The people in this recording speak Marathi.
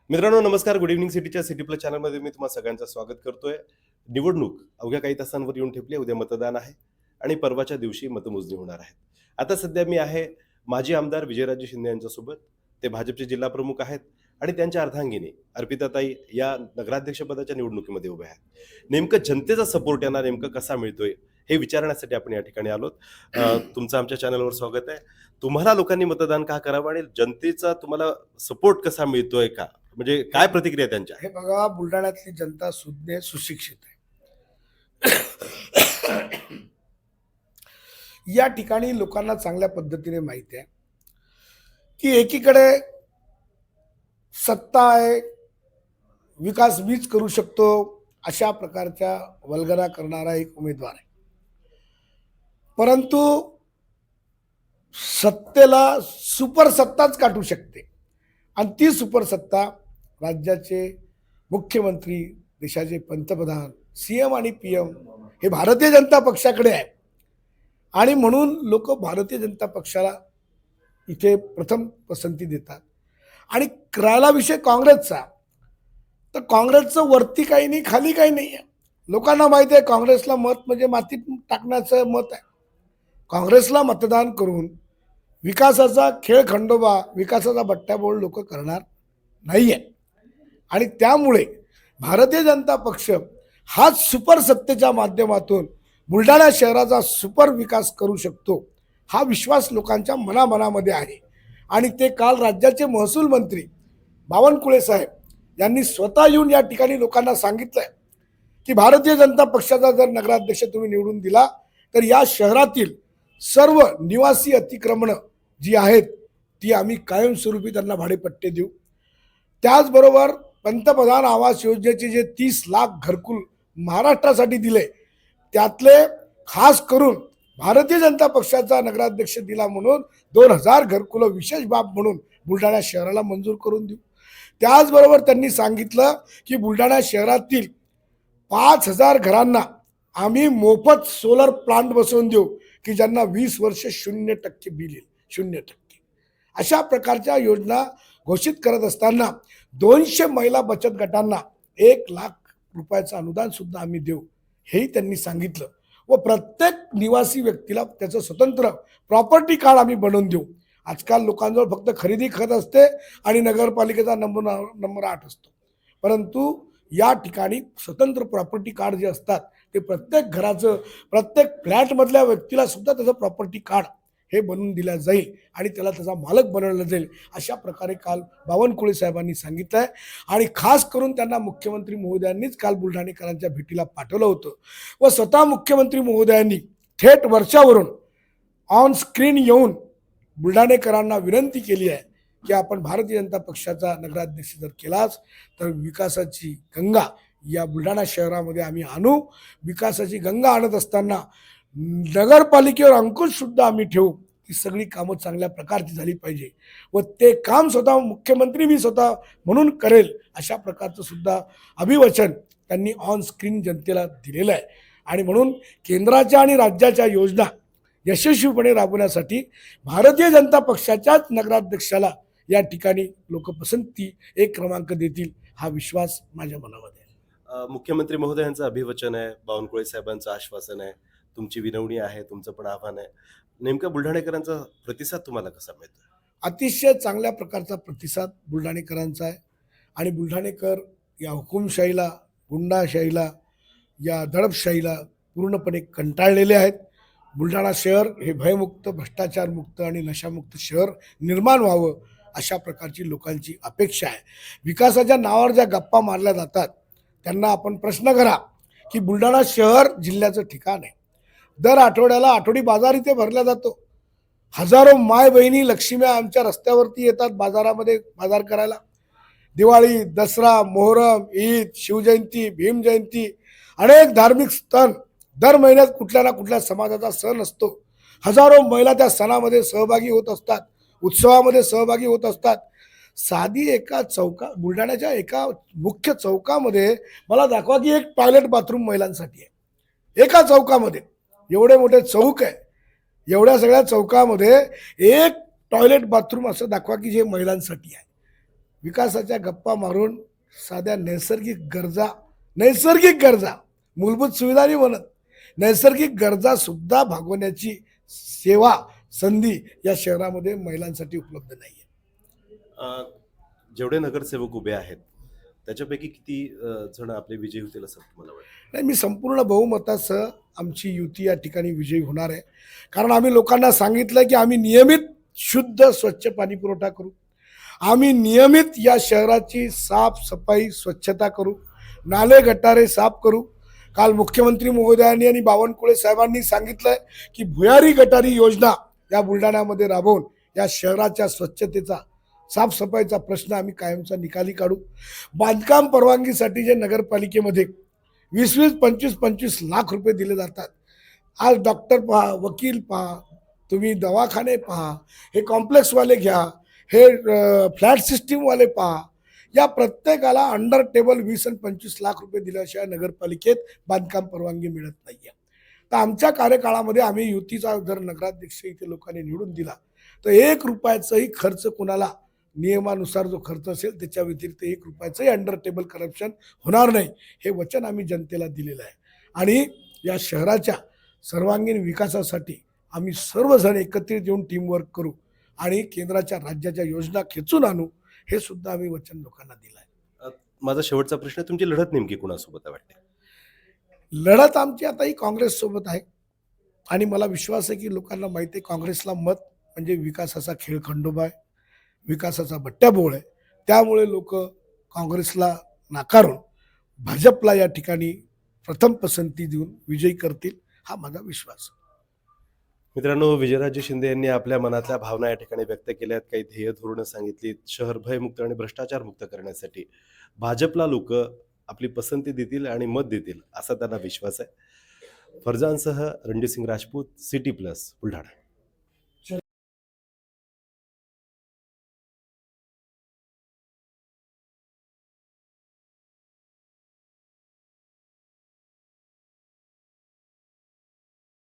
मित्रांनो नमस्कार. गुड इव्हनिंग सिटीच्या सिटी प्लस चॅनलमध्ये मी तुम्हा सगळ्यांचं स्वागत करतोय. निवडणूक अवघ्या काही तासांवर येऊन ठेपली. उद्या मतदान आहे आणि परवाच्या दिवशी मतमोजणी होणार आहे. आता सध्या मी आहे माजी आमदार विजयराजे शिंदे यांच्यासोबत. ते भाजपचे जिल्हा प्रमुख आहेत आणि त्यांच्या अर्धांगिनी अर्पिताताई या नगराध्यक्ष पदाच्या निवडणुकीमध्ये उभ्या आहेत. नेमकं जनतेचा सपोर्ट यांना नेमकं कसा मिळतोय हे विचारण्यासाठी आपण या ठिकाणी आलोत. तुमचं आमच्या चॅनलवर स्वागत आहे. तुम्हाला लोकांनी मतदान का करावं आणि जनतेचा तुम्हाला सपोर्ट कसा मिळतोय का, म्हणजे काय प्रतिक्रिया त्यांच्या? हे बघा, बुलढाण्यातली जनता सुज्ञ सुशिक्षित आहे. या ठिकाणी लोकांना चांगल्या पद्धतीने माहिती आहे की एकीकडे सत्ता आहे, विकास मीच करू शकतो अशा प्रकारच्या वल्गना करणारा एक उमेदवार आहे. परंतु सत्तेला सुपर सत्ताच काटू शकते आणि ती सुपर सत्ता राज्याचे मुख्यमंत्री, देशाचे पंतप्रधान, सीएम आणि पीएम हे भारतीय जनता पक्षाकडे आहे. आणि म्हणून लोक भारतीय जनता पक्षाला इथे प्रथम पसंती देतात. आणि राहिला विषय काँग्रेसचा, तर काँग्रेसचं वरती काही नाही, खाली काही नाही आहे. लोकांना माहिती आहे काँग्रेसला मत म्हणजे मातीत टाकण्याचं मत आहे. काँग्रेसला मतदान करून विकासाचा खेळ खंडोबा, विकासाचा बट्ट्याबोळ लोक करणार नाही आहे. आणि त्यामुळे भारतीय जनता पक्ष हाच सुपर सत्तेच्या माध्यमातून बुलढाणा शहराचा सुपर विकास करू शकतो हा विश्वास लोकांच्या मनामध्ये आहे. आणि ते काल राज्याचे महसूल मंत्री बावनकुळे साहेब यांनी स्वतः येऊन या ठिकाणी लोकांना सांगितलंय की भारतीय जनता पक्षाचा जर नगराध्यक्ष तुम्ही निवडून दिला तर या शहरातील सर्व निवासी अतिक्रमणं जी आहेत ती आम्ही कायमस्वरूपी त्यांना भाडेपट्टे देऊ. त्याचबरोबर पंतप्रधान आवास योजनेचे जे 30 लाख घरकुल महाराष्ट्रासाठी दिले त्यातले खास करून भारतीय जनता पक्षाचा नगराध्यक्ष दिला म्हणून 2000 घरकुलं विशेष बाब म्हणून बुलढाणा शहराला मंजूर करून देऊ. त्याचबरोबर त्यांनी सांगितलं की बुलढाणा शहरातील 5000 घरांना आम्ही मोफत सोलर प्लांट बसवून देऊ की ज्यांना 20 वर्ष 0% बिल येईल, 0%. अशा प्रकारच्या योजना घोषित करत असताना 200 महिला बचत गटांना 1 लाख रुपयाचं अनुदान सुद्धा आम्ही देऊ हेही त्यांनी सांगितलं. व प्रत्येक निवासी व्यक्तीला त्याचं स्वतंत्र प्रॉपर्टी कार्ड आम्ही बनवून देऊ. आजकाल लोकांजवळ फक्त खरेदी खत असते आणि नगरपालिकेचा नंबर 8 असतो. परंतु या ठिकाणी स्वतंत्र प्रॉपर्टी कार्ड जे असतात ते प्रत्येक घराचं, प्रत्येक फ्लॅटमधल्या व्यक्तीला सुद्धा त्याचं प्रॉपर्टी कार्ड हे बनवून दिलं जाईल आणि त्याला त्याचा मालक बनवला जाईल. अशा प्रकारे काल बावनकुळे साहेबांनी सांगितलं आहे. आणि खास करून त्यांना मुख्यमंत्री महोदयांनीच काल बुलढाणेकरांच्या भेटीला पाठवलं होतं व स्वतः मुख्यमंत्री महोदयांनी थेट वर्षावरून ऑन स्क्रीन येऊन बुलढाणेकरांना विनंती केली आहे की आपण भारतीय जनता पक्षाचा नगराध्यक्ष जर केलाच तर विकासाची गंगा या बुलढाणा शहरामध्ये आम्ही आणू. विकासाची गंगा आणत असताना नगरपालिकेवर अंकुश सुद्धा आम्ही ठेवू. ती सगळी कामं चांगल्या प्रकारची झाली पाहिजे व ते काम स्वतः मुख्यमंत्री मी स्वतः म्हणून करेल अशा प्रकारचं सुद्धा अभिवचन त्यांनी ऑन स्क्रीन जनतेला दिलेलं आहे. आणि म्हणून केंद्राच्या आणि राज्याच्या योजना यशस्वीपणे राबवण्यासाठी भारतीय जनता पक्षाच्याच नगराध्यक्षाला या ठिकाणी लोक पसंती 1 क्रमांक देतील हा विश्वास माझ्या मनामध्ये आहे. मुख्यमंत्री महोदयांचं अभिवचन आहे, बावनकुळे साहेबांचं आश्वासन आहे, तुमची विनवणी आहे, तुमचं पण आव्हान आहे. नेमकं बुलढाणेकरांचा प्रतिसाद तुम्हाला कसा मिळतो? अतिशय चांगल्या प्रकारचा प्रतिसाद बुलढाणेकरांचा आहे. आणि बुलढाणेकर या हुकुमशाहीला, गुंडाशाहीला, या दडपशाहीला पूर्णपणे कंटाळलेले आहेत. बुलढाणा शहर हे भयमुक्त, भ्रष्टाचारमुक्त आणि नशामुक्त शहर निर्माण व्हावं अशा प्रकारची लोकांची अपेक्षा आहे. विकासाच्या नावावर ज्या गप्पा मारल्या जातात त्यांना आपण प्रश्न करा की बुलढाणा शहर जिल्ह्याचं ठिकाण आहे. दर आठवड्याला आठवडी बाजार इथे भरला जातो. हजारो माय बहिणी लक्ष्म्या आमच्या रस्त्यावरती येतात बाजारामध्ये बाजार करायला. दिवाळी, दसरा, मोहरम, ईद, शिवजयंती, भीमजयंती, अनेक धार्मिक सण, दर महिन्यात कुठल्या ना कुठल्या समाजाचा सण असतो. हजारो महिला त्या सणामध्ये सहभागी होत असतात, उत्सवामध्ये सहभागी होत असतात. साधी एका बुलढाण्याच्या एका मुख्य चौकामध्ये मला दाखवा की एक टॉयलेट बाथरूम महिलांसाठी आहे. एका चौकामध्ये एवढे मोठे चौक आहे, एवढ्या सगळ्या चौकामध्ये एक टॉयलेट बाथरूम असं दाखवा की जे महिलांसाठी आहे. विकासाच्या गप्पा मारून साध्या नैसर्गिक गरजा मूलभूत सुविधा नाही म्हणत, नैसर्गिक गरजा सुद्धा भागवण्याची सेवा संधी या शहरामध्ये महिलांसाठी उपलब्ध नाही आहे. जेवढे नगरसेवक उभे आहेत त्याच्यापैकी किती जण आपले विजयी होतील असं तुम्हाला वाटतं? नाही, मी संपूर्ण बहुमतासह आमची युती या ठिकाणी विजयी होणार आहे. कारण आम्ही लोकांना सांगितलं की आम्ही नियमित शुद्ध स्वच्छ पाणी पुरवठा करू, आम्ही नियमित या शहराची साफसफाई स्वच्छता करू, नाले गटारे साफ करू. काल मुख्यमंत्री महोदयांनी आणि बावनकुळे साहेबांनी सांगितलंय की भुयारी गटारी योजना या बुलढाण्यामध्ये राबवून या शहराच्या स्वच्छतेचा साफसफाईचा प्रश्न आम्ही कायमचा निकाली काढू. बांधकाम परवानगीसाठी जे नगरपालिकेमध्ये 20-20, 25-25 लाख रुपये दिले जातात, आज डॉक्टर पहा, वकील पहा, तुम्ही दवाखाने पहा, हे कॉम्प्लेक्सवाले घ्या, हे फ्लॅट सिस्टीमवाले पहा, या प्रत्येकाला अंडर टेबल 20 आणि 25 लाख रुपये दिल्याशिवाय नगरपालिकेत बांधकाम परवानगी मिळत नाही आहे. तर आमच्या कार्यकाळामध्ये आम्ही युतीचा जर नगराध्यक्ष इथे लोकांनी निवडून दिला तर 1 रुपयाचाही खर्च कोणाला नियमानुसार जो खर्च असेल त्याच्या व्यतिरिक्त 1 रुपयाचंही अंडर टेबल करप्शन होणार नाही, हे वचन आम्ही जनतेला दिलेलं आहे. आणि या शहराच्या सर्वांगीण विकासासाठी आम्ही सर्वजण एकत्रित येऊन टीमवर्क करू आणि केंद्राच्या राज्याच्या योजना खेचून आणू, हे सुद्धा आम्ही वचन लोकांना दिलं आहे. माझा शेवटचा प्रश्न, तुमची लढत नेमकी कोणासोबत वाटते? लढत आमची आता ही काँग्रेससोबत आहे आणि मला विश्वास आहे की लोकांना माहिती आहे काँग्रेसला मत म्हणजे विकासाचा खेळखंडोबा आहे, विकासाचा बट्ट्याबोळ आहे. त्यामुळे लोक काँग्रेसला नाकारून भाजपला या ठिकाणी प्रथम पसंती देऊन विजयी करतील, हा माझा विश्वास आहे. मित्रांनो, विजयराजे शिंदे यांनी आपल्या मनातल्या भावना या ठिकाणी व्यक्त केल्यात, काही ध्येय धोरणं सांगितली. शहर भयमुक्त आणि भ्रष्टाचार मुक्त करण्यासाठी भाजपला लोक आपली पसंती देतील आणि मत देतील असा त्यांना विश्वास आहे. फरजानसह रणजित सिंग राजपूत, सिटी प्लस, बुलढाणा.